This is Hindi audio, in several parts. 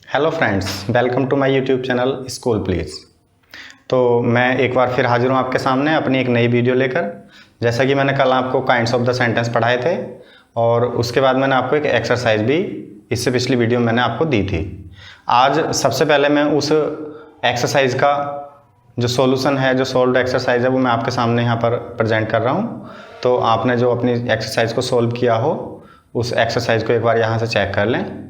Hello friends, welcome to my YouTube channel school please. तो मैं एक बार फिर हाजिर हूँ आपके सामने अपनी एक नई वीडियो लेकर। जैसा कि मैंने कल आपको काइंड्स ऑफ द सेंटेंस पढ़ाए थे और उसके बाद मैंने आपको एक एक्सरसाइज भी इससे पिछली वीडियो में मैंने आपको दी थी। आज सबसे पहले मैं उस एक्सरसाइज का जो सॉल्यूशन है, जो सॉल्व्ड एक्सरसाइज है, वो मैं आपके सामने यहाँ पर प्रेजेंट कर रहा हूँ। तो आपने जो अपनी एक्सरसाइज को सॉल्व किया हो उस एक्सरसाइज को एक बार यहाँ से चेक कर लें।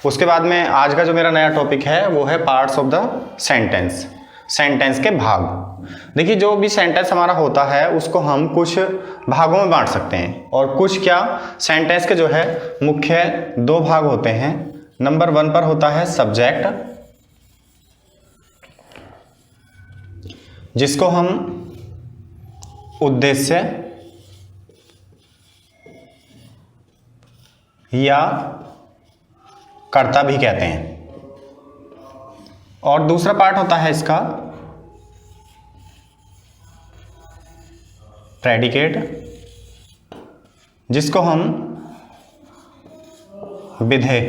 उसके बाद में आज का जो मेरा नया टॉपिक है वो है parts of the sentence, sentence के भाग। देखिए, जो भी सेंटेंस हमारा होता है उसको हम कुछ भागों में बांट सकते हैं और कुछ क्या, सेंटेंस के जो है मुख्य दो भाग होते हैं। नंबर 1 पर होता है सब्जेक्ट, जिसको हम उद्देश्य या कर्ता भी कहते हैं, और दूसरा पार्ट होता है इसका प्रेडिकेट, जिसको हम विधेय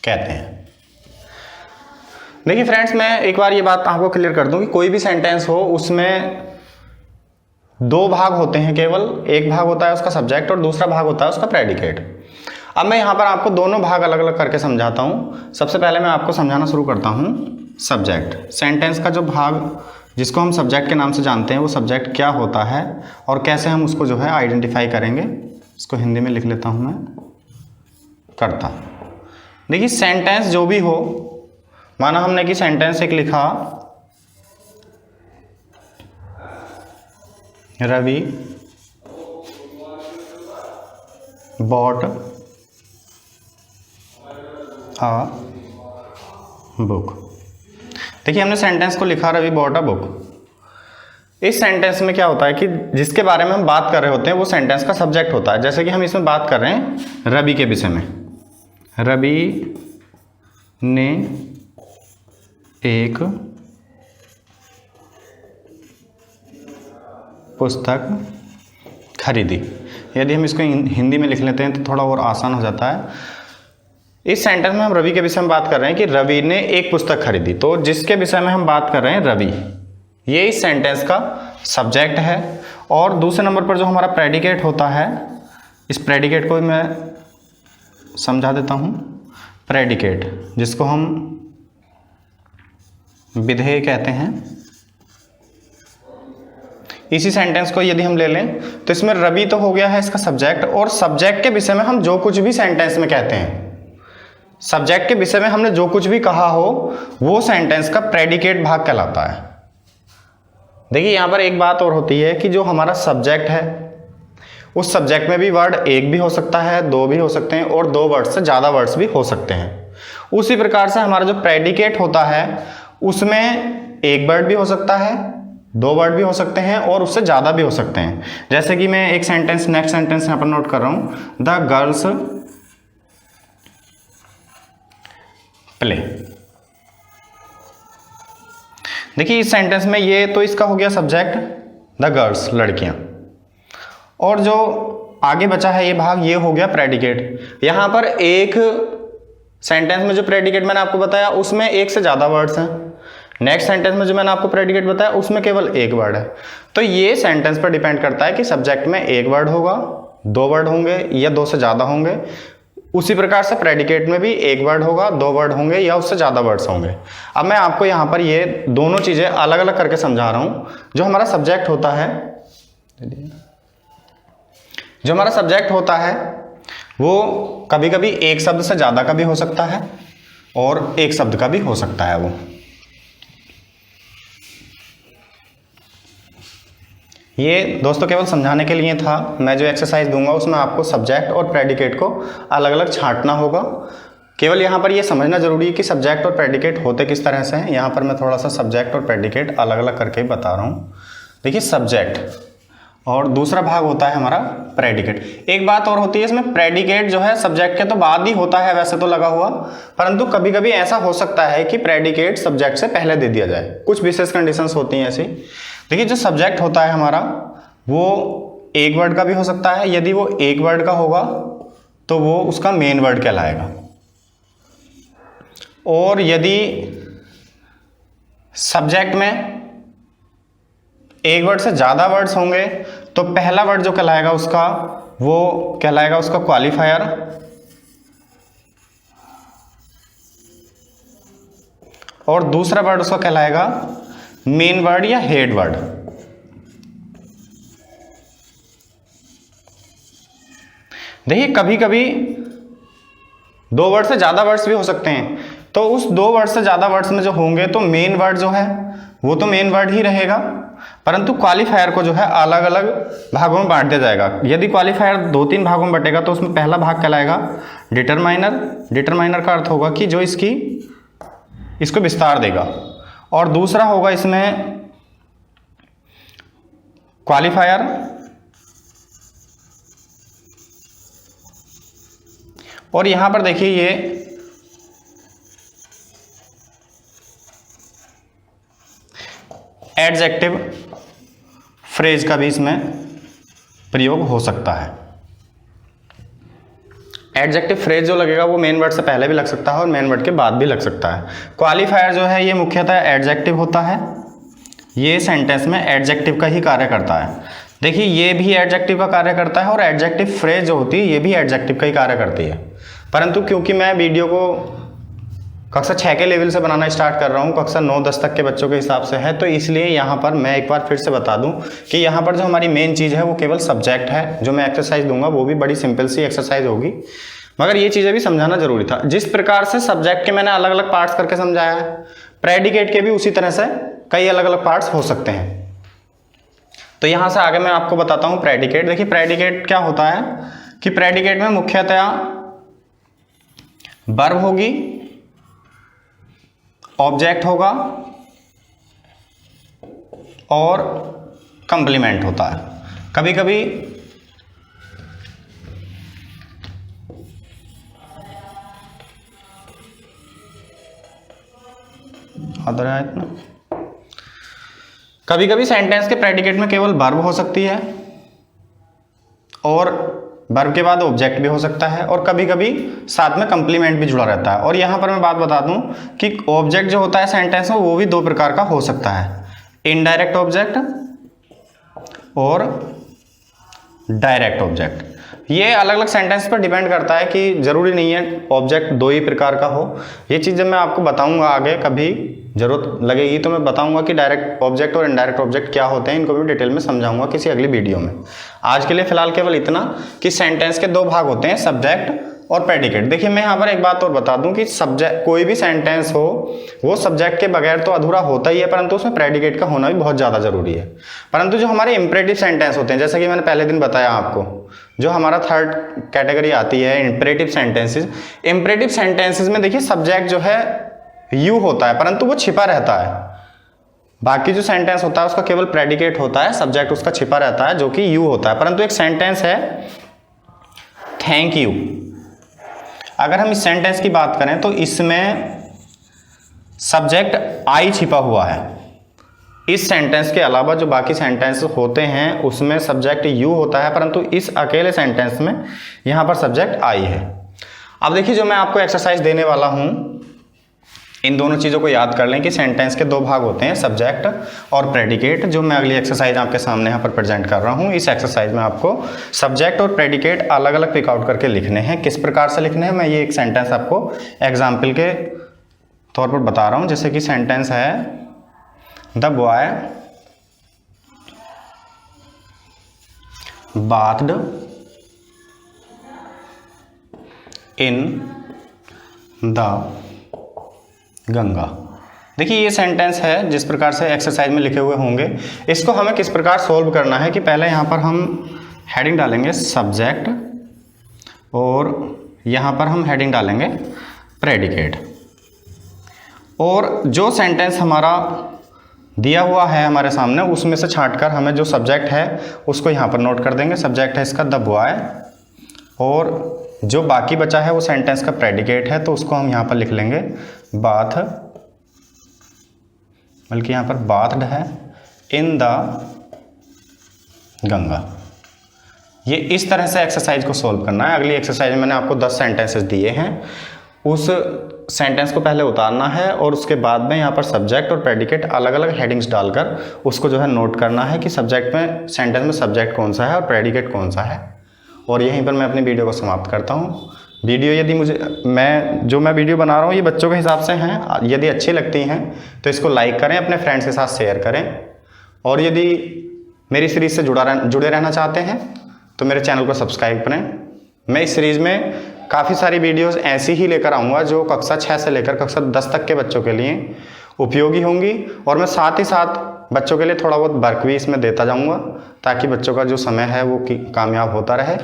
कहते हैं। देखिए फ्रेंड्स, मैं एक बार ये बात आपको क्लियर कर दूं कि कोई भी सेंटेंस हो उसमें दो भाग होते हैं केवल। एक भाग होता है उसका सब्जेक्ट और दूसरा भाग होता है उसका प्रेडिकेट। अब मैं यहाँ पर आपको दोनों भाग अलग अलग करके समझाता हूँ। सबसे पहले मैं आपको समझाना शुरू करता हूँ सब्जेक्ट। सेंटेंस का जो भाग जिसको हम सब्जेक्ट के नाम से जानते हैं वो सब्जेक्ट क्या होता है और कैसे हम उसको जो है आइडेंटिफाई करेंगे। इसको हिंदी में लिख लेता हूँ मैं, कर्ता। देखिए, सेंटेंस जो भी हो, माना हमने कि सेंटेंस एक लिखा, रवि बॉट आ बुक। देखिए, हमने सेंटेंस को लिखा रवि बॉट अ बुक। इस सेंटेंस में क्या होता है कि जिसके बारे में हम बात कर रहे होते हैं वो सेंटेंस का सब्जेक्ट होता है। जैसे कि हम इसमें बात कर रहे हैं रवि के विषय में। रवि ने एक पुस्तक खरीदी। यदि हम इसको हिंदी में लिख लेते हैं तो थोड़ा और आसान हो जाता है। इस सेंटेंस में हम रवि के विषय में बात कर रहे हैं कि रवि ने एक पुस्तक खरीदी। तो जिसके विषय में हम बात कर रहे हैं रवि, ये इस सेंटेंस का सब्जेक्ट है। और दूसरे नंबर पर जो हमारा प्रेडिकेट होता है, इस प्रेडिकेट को मैं समझा देता हूँ। प्रेडिकेट, जिसको हम विधेय कहते हैं। इसी सेंटेंस को यदि हम ले लें तो इसमें रवि तो हो गया है इसका सब्जेक्ट, और सब्जेक्ट के विषय में हम जो कुछ भी सेंटेंस में कहते हैं, सब्जेक्ट के विषय में हमने जो कुछ भी कहा हो वो सेंटेंस का प्रेडिकेट भाग कहलाता है। देखिए, यहां पर एक बात और होती है कि जो हमारा सब्जेक्ट है उस सब्जेक्ट में भी वर्ड एक भी हो सकता है, दो भी हो सकते हैं, और दो वर्ड से ज्यादा वर्ड्स भी हो सकते हैं। उसी प्रकार से हमारा जो प्रेडिकेट होता है उसमें एक वर्ड भी हो सकता है, दो वर्ड भी हो सकते हैं, और उससे ज्यादा भी हो सकते हैं। जैसे कि मैं एक सेंटेंस, नेक्स्ट सेंटेंस यहां पर नोट कर रहा हूं, द गर्ल्स प्ले। देखिए, इस सेंटेंस में ये तो इसका हो गया सब्जेक्ट, द गर्ल्स, लड़कियां, और जो आगे बचा है ये भाग, ये हो गया प्रेडिकेट। यहां पर एक सेंटेंस में जो प्रेडिकेट मैंने आपको बताया उसमें एक से ज्यादा वर्ड्स हैं। नेक्स्ट सेंटेंस में जो मैंने आपको प्रेडिकेट बताया उसमें केवल एक वर्ड है। तो ये सेंटेंस पर डिपेंड करता है कि सब्जेक्ट में एक वर्ड होगा, दो वर्ड होंगे, या दो से ज्यादा होंगे। उसी प्रकार से प्रेडिकेट में भी एक वर्ड होगा, दो वर्ड होंगे, या उससे ज्यादा वर्ड्स होंगे। अब मैं आपको यहाँ पर ये दोनों चीजें अलग अलग करके समझा रहा हूं। जो हमारा सब्जेक्ट होता है, जो हमारा सब्जेक्ट होता है वो कभी कभी एक शब्द से ज्यादा का भी हो सकता है और एक शब्द का भी हो सकता है। वो ये दोस्तों केवल समझाने के लिए था। मैं जो एक्सरसाइज दूंगा उसमें आपको सब्जेक्ट और प्रेडिकेट को अलग अलग छांटना होगा। केवल यहाँ पर ये समझना जरूरी है कि सब्जेक्ट और प्रेडिकेट होते किस तरह से हैं। यहाँ पर मैं थोड़ा सा सब्जेक्ट और प्रेडिकेट अलग अलग करके बता रहा हूँ। देखिए, सब्जेक्ट और दूसरा भाग होता है हमारा प्रेडिकेट। एक बात और होती है इसमें, प्रेडिकेट जो है सब्जेक्ट के तो बाद ही होता है वैसे तो लगा हुआ, परंतु कभी कभी ऐसा हो सकता है कि प्रेडिकेट सब्जेक्ट से पहले दे दिया जाए। कुछ विशेष कंडीशंस होती हैं ऐसी। देखिए, जो सब्जेक्ट होता है हमारा वो एक वर्ड का भी हो सकता है, यदि वो एक वर्ड का होगा तो वो उसका मेन वर्ड कहलाएगा। और यदि सब्जेक्ट में एक वर्ड से ज़्यादा वर्ड्स होंगे तो पहला वर्ड जो कहलाएगा उसका, वो कहलाएगा उसका क्वालिफायर, और दूसरा वर्ड उसका कहलाएगा मेन वर्ड या हेड वर्ड। देखिए कभी कभी दो वर्ड से ज़्यादा वर्ड्स भी हो सकते हैं, तो उस दो वर्ड से ज़्यादा वर्ड्स में जो होंगे तो मेन वर्ड जो है वो तो मेन वर्ड ही रहेगा, परंतु क्वालिफायर को जो है अलग अलग भागों में बांट दिया जाएगा। यदि क्वालिफायर 2-3 भागों में बटेगा तो उसमें पहला भाग कहलाएगा डिटरमाइनर। डिटरमाइनर का अर्थ होगा कि जो इसको विस्तार देगा, और दूसरा होगा इसमें क्वालिफायर, और यहां पर देखिए ये एडजेक्टिव फ्रेज का भी इसमें प्रयोग हो सकता है। एडजेक्टिव फ्रेज जो लगेगा वो मेन वर्ड से पहले भी लग सकता है और मेन वर्ड के बाद भी लग सकता है। क्वालिफायर जो है ये मुख्यतः एडजेक्टिव होता है, ये सेंटेंस में एडजेक्टिव का ही कार्य करता है। देखिए ये भी एडजेक्टिव का कार्य करता है और एडजेक्टिव फ्रेज जो होती है ये भी एडजेक्टिव का ही कार्य करती है, परंतु क्योंकि मैं वीडियो को कक्षा 6 के लेवल से बनाना स्टार्ट कर रहा हूँ, कक्षा 9-10 तक के बच्चों के हिसाब से है, तो इसलिए यहाँ पर मैं एक बार फिर से बता दूँ कि यहाँ पर जो हमारी मेन चीज़ है वो केवल सब्जेक्ट है। जो मैं एक्सरसाइज दूंगा वो भी बड़ी सिंपल सी एक्सरसाइज होगी, मगर ये चीज़ें भी समझाना जरूरी था। जिस प्रकार से सब्जेक्ट के मैंने अलग अलग पार्ट्स करके समझाया है, प्रेडिकेट के भी उसी तरह से कई अलग अलग पार्ट्स हो सकते हैं। तो यहाँ से आगे मैं आपको बताता हूँ प्रेडिकेट। देखिए प्रेडिकेट क्या होता है कि प्रेडिकेट में मुख्यतया वर्ब होगी, ऑब्जेक्ट होगा और कंप्लीमेंट होता है। कभी कभी कभी कभी सेंटेंस के प्रेडिकेट में केवल वर्ब हो सकती है और वर्ब के बाद ऑब्जेक्ट भी हो सकता है, और कभी कभी साथ में कंप्लीमेंट भी जुड़ा रहता है। और यहाँ पर मैं बात बता दूं कि ऑब्जेक्ट जो होता है सेंटेंस में वो भी 2 प्रकार का हो सकता है, इनडायरेक्ट ऑब्जेक्ट और डायरेक्ट ऑब्जेक्ट। ये अलग अलग सेंटेंस पर डिपेंड करता है कि जरूरी नहीं है ऑब्जेक्ट 2 ही प्रकार का हो। ये चीज़ जब मैं आपको बताऊंगा आगे कभी जरूरत लगेगी तो मैं बताऊंगा कि डायरेक्ट ऑब्जेक्ट और इनडायरेक्ट ऑब्जेक्ट क्या होते हैं, इनको भी डिटेल में समझाऊंगा किसी अगली वीडियो में। आज के लिए फिलहाल केवल इतना कि सेंटेंस के 2 भाग होते हैं, सब्जेक्ट और प्रेडिकेट। देखिए मैं यहाँ पर एक बात और बता दूं कि सब्जेक्ट कोई भी सेंटेंस हो वो सब्जेक्ट के बगैर तो अधूरा होता ही है, परंतु उसमें प्रेडिकेट का होना भी बहुत ज़्यादा जरूरी है। परंतु जो हमारे इंपरेटिव सेंटेंस होते हैं, जैसा कि मैंने पहले दिन बताया आपको, जो हमारा 3rd कैटेगरी आती है इंपरेटिव सेंटेंसेस। इंपरेटिव सेंटेंसेस में देखिए सब्जेक्ट जो है यू होता है, परंतु वो छिपा रहता है। बाकी जो सेंटेंस होता है उसका केवल प्रेडिकेट होता है, सब्जेक्ट उसका छिपा रहता है जो कि यू होता है। परंतु एक सेंटेंस है थैंक यू, अगर हम इस सेंटेंस की बात करें तो इसमें सब्जेक्ट आई छिपा हुआ है। इस सेंटेंस के अलावा जो बाकी सेंटेंस होते हैं उसमें सब्जेक्ट यू होता है, परंतु इस अकेले सेंटेंस में यहाँ पर सब्जेक्ट आई है। अब देखिए जो मैं आपको एक्सरसाइज देने वाला हूँ, इन दोनों चीज़ों को याद कर लें कि सेंटेंस के 2 भाग होते हैं, सब्जेक्ट और प्रेडिकेट। जो मैं अगली एक्सरसाइज आपके सामने यहाँ पर प्रेजेंट कर रहा हूँ, इस एक्सरसाइज में आपको सब्जेक्ट और प्रेडिकेट अलग अलग पिक आउट करके लिखने हैं। किस प्रकार से लिखने हैं मैं ये एक सेंटेंस आपको एग्जाम्पल के तौर पर बता रहा हूँ। जैसे कि सेंटेंस है the boy bathed in the Ganga. देखिए ये सेंटेंस है जिस प्रकार से एक्सरसाइज में लिखे हुए होंगे। इसको हमें किस प्रकार सोल्व करना है कि पहले यहाँ पर हम हेडिंग डालेंगे सब्जेक्ट और यहाँ पर हम हेडिंग डालेंगे प्रेडिकेट, और जो सेंटेंस हमारा दिया हुआ है हमारे सामने उसमें से छांटकर हमें जो सब्जेक्ट है उसको यहाँ पर नोट कर देंगे। सब्जेक्ट है इसका द बॉय, और जो बाकी बचा है वो सेंटेंस का प्रेडिकेट है, तो उसको हम यहाँ पर लिख लेंगे बाथ, बल्कि यहाँ पर बाथड है इन द गंगा। ये इस तरह से एक्सरसाइज को सॉल्व करना है। अगली एक्सरसाइज में मैंने आपको 10 सेंटेंसेस दिए हैं, उस सेंटेंस को पहले उतारना है और उसके बाद में यहाँ पर सब्जेक्ट और प्रेडिकेट अलग अलग हेडिंग्स डालकर उसको जो है नोट करना है कि सब्जेक्ट में, सेंटेंस में सब्जेक्ट कौन सा है और प्रेडिकेट कौन सा है। और यहीं पर मैं अपनी वीडियो को समाप्त करता हूँ। वीडियो यदि मैं वीडियो बना रहा हूँ ये बच्चों के हिसाब से हैं, यदि अच्छी लगती हैं तो इसको लाइक करें, अपने फ्रेंड्स के साथ शेयर करें। और यदि मेरी सीरीज़ से जुड़े रहना चाहते हैं तो मेरे चैनल को सब्सक्राइब करें। मैं इस सीरीज़ में काफ़ी सारी वीडियोस ऐसी ही लेकर आऊँगा जो कक्षा 6 से लेकर कक्षा 10 तक के बच्चों के लिए उपयोगी होंगी। और मैं साथ ही साथ बच्चों के लिए थोड़ा बहुत वर्क भी इसमें देता जाऊँगा ताकि बच्चों का जो समय है वो कामयाब होता रहे।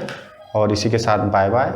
और इसी के साथ बाय बाय।